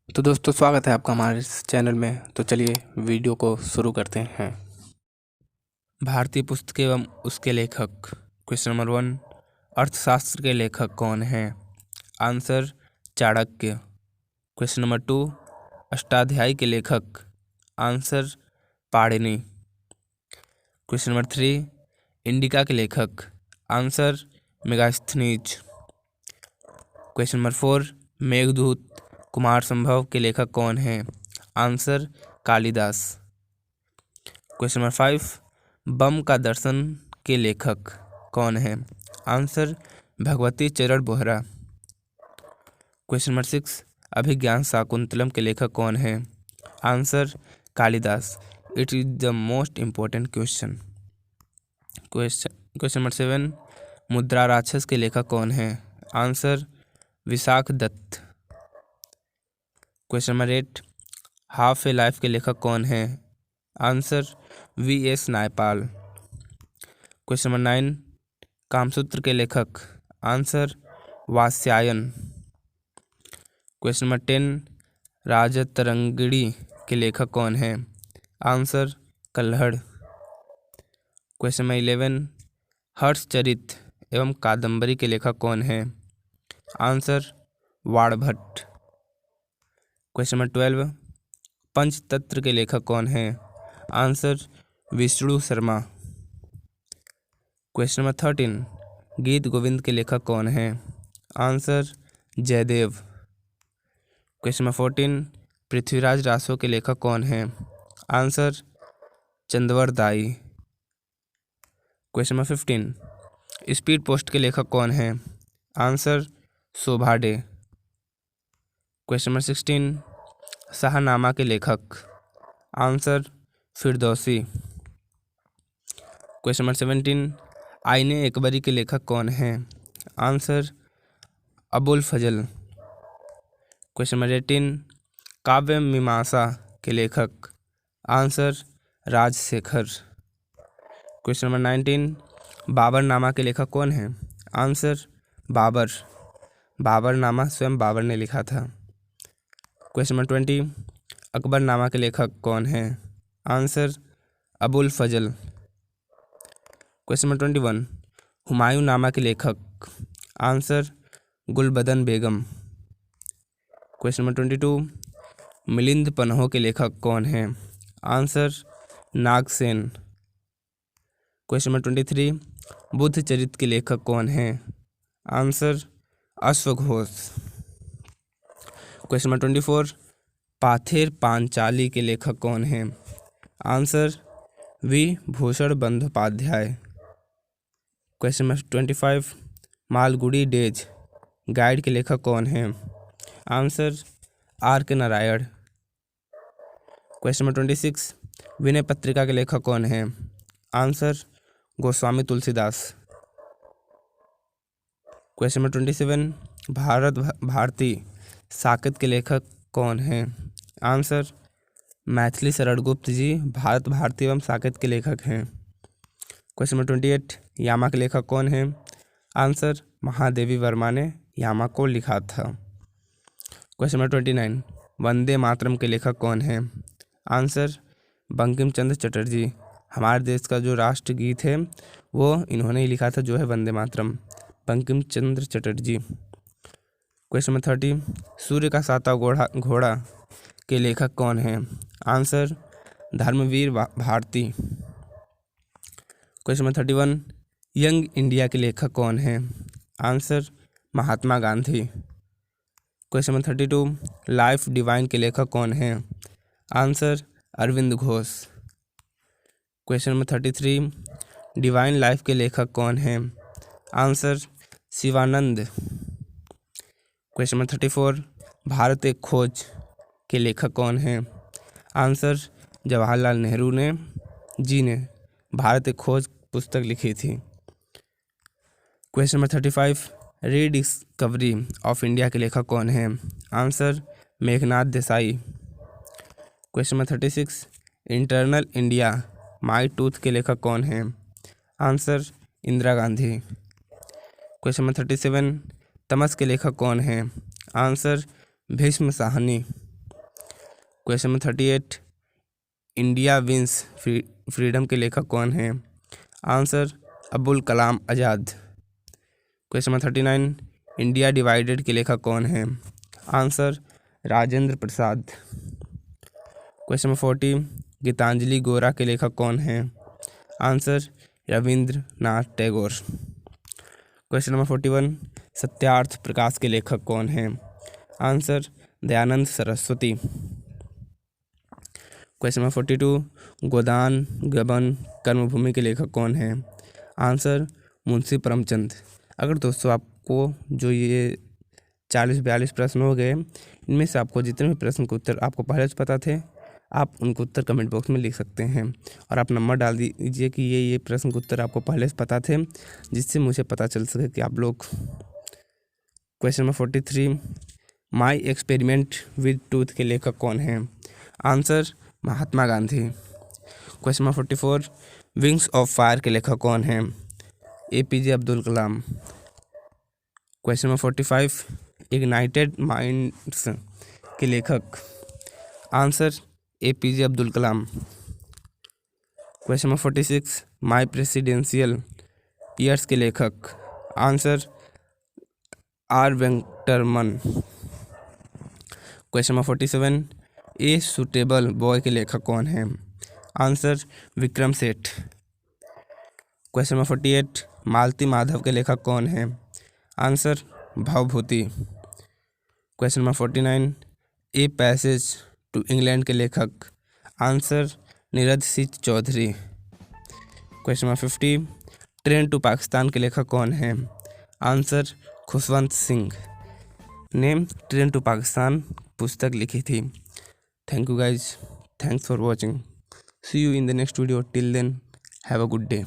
तो दोस्तों स्वागत है आपका हमारे इस चैनल में। तो चलिए वीडियो को शुरू करते हैं। भारतीय पुस्तक एवं उसके लेखक। क्वेश्चन नंबर 1, अर्थशास्त्र के लेखक कौन हैं? Answer Chanakya. Question number 2, Ashtadhyayi के लेखक। Answer Panini. Question number 3, indica के लेखक। Answer Megasthenes. Question number 4, Meghdoot Kumar संभव के लेखक कौन हैं? आंसर कालिदास। क्वेश्चन नंबर 5, बम का दर्शन के लेखक कौन हैं? आंसर भगवती चरण बोहरा। क्वेश्चन नंबर 6, अभिज्ञान शाकुंतलम के लेखक कौन हैं? Answer Kalidas. It is the most important question. Question number 7, मुद्रा राक्षस के लेखक कौन हैं? Answer Vishakh Dutt. Question number 8, half a life के लेखक कौन हैं? Answer V.S. Naipaul. Question number 9, Kamasutra के लेखक। Answer Vatsyayan. Question number 10, Rajatarangini के लेखक कौन हैं? Answer Kalhan. Question number 11, Harshacharit एवं कादम्बरी के लेखक कौन हैं? Answer Banbhatt. Question number 12, Panchatantra के लेखक कौन हैं? Answer Vishnu Sharma. Question number 13, Geet Govind के लेखक कौन हैं? Answer Jaydev. Question number 14, Prithviraj Raso के लेखक कौन हैं? Answer Chandbardai. Question number 15, speed post के लेखक कौन हैं? Answer Shobha De. Question number 16, Shahnama के लेखक। आंसर फिरदौसी। क्वेश्चन नंबर 17, आईने अकबरी के लेखक कौन हैं? Answer Abul Fazal. Question number 18, Kavya Mimamsa के लेखक। Answer Rajshekhar. Question number 19, Baburnama के लेखक कौन हैं? आंसर बाबर। बाबरनामा स्वयं बाबर ने लिखा था। क्वेश्चन नंबर 20, अकबरनामा के लेखक कौन हैं? Answer Abul Fazal. Question number 21, Humayun Nama के लेखक। Answer Gulbadan Begum. Question number 22, Milind Panho के लेखक कौन हैं? Answer Nagasena. Question number 23, Buddha Charita के लेखक कौन हैं? आंसर अश्वघोष। क्वेश्चन नंबर 24, पाथेर पांचाली के लेखक कौन हैं? आंसर वी Bhushan Bandopadhyay. Question number 25, Malgudi Days Guide के लेखक कौन हैं? Answer R.K. Narayan. Question number 26, Vinay पत्रिका के लेखक कौन हैं? Answer Goswami Tulsidas. Question number 27, Bharati Saket के लेखक कौन हैं? आंसर मैथिली शरण गुप्त जी भारत भारती एवं साकेत के लेखक हैं। क्वेश्चन नंबर 28, यामा के लेखक कौन हैं? आंसर महादेवी वर्मा ने यामा को लिखा था। क्वेश्चन नंबर 29, वंदे मातरम के लेखक कौन हैं? आंसर बंकिम चंद्र चटर्जी। हमारे देश का जो राष्ट्रगीत है वो इन्होंने ही लिखा था, जो है वंदे मातरम, बंकिम चंद्र चटर्जी। क्वेश्चन नंबर 30, सूर्य का साता घोड़ा के लेखक कौन हैं? Answer Dharamvir Bharati. Question number 31, Young India के लेखक कौन हैं? Answer Mahatma Gandhi. Question number 32, Life Divine के लेखक कौन हैं? Answer Arvind Ghosh. Question number 33, Divine Life के लेखक कौन हैं? Answer Shivananda. Question number 34, Bharat एक खोज के लेखक कौन हैं? आंसर जवाहरलाल नेहरू ने भारत एक खोज पुस्तक लिखी थी। Question number 35, rediscovery of India के लेखक कौन हैं? Answer Meghnad Desai. Question number 36, Eternal India My टूथ के लेखक कौन हैं? Answer Indira Gandhi. Question number 37, Tamas के लेखक कौन हैं? Answer Bhisham Sahni. Question number 38, India wins freedom के लेखक कौन हैं? Answer Abul Kalam Azad. Question number 39, India divided के लेखक कौन हैं? Answer Rajendra Prasad. Question number 40, Gitanjali Gora के लेखक कौन हैं? Answer Rabindranath Tagore. Question number 41, Satyarth Prakash के लेखक कौन हैं? Answer Dayanand Saraswati. Question number 42, Godan Gaban Karmabhoomi के लेखक कौन हैं? आंसर मुंशी प्रेमचंद। अगर दोस्तों आपको जो ये 40-42 प्रश्न हो गए, इनमें से आपको जितने भी प्रश्न के उत्तर आपको पहले से पता थे, आप उनको उत्तर कमेंट बॉक्स में लिख सकते हैं और आप नंबर डाल दीजिए कि ये प्रश्न के उत्तर आपको पहले से पता थे, जिससे मुझे पता चल सके कि आप लोग। Question number 43, my experiment with tooth के लेखक कौन हैं? Answer Mahatma Gandhi. Question number 44, wings of fire के लेखक कौन हैं? APJ Abdul Kalam. Question number 45, ignited minds के लेखक? Answer APJ Abdul Kalam. Question number 46, माई प्रेसिडेंशियल ईयर्स के लेखक? Answer R Venkataraman. Question number 47, a suitable boy के लेखक कौन हैं? Answer Vikram Seth. Question number 48, मालती माधव के लेखक कौन हैं? Answer Bhavabhuti. Question number 49, a passage to England के लेखक? Answer Neeraj Singh Chaudhary. Question number 50, train to Pakistan के लेखक कौन हैं? आंसर खुशवंत सिंह ने ट्रेन टू पाकिस्तान पुस्तक लिखी थी। Thank you guys, thanks for watching, see you in the next video, till then have a good day.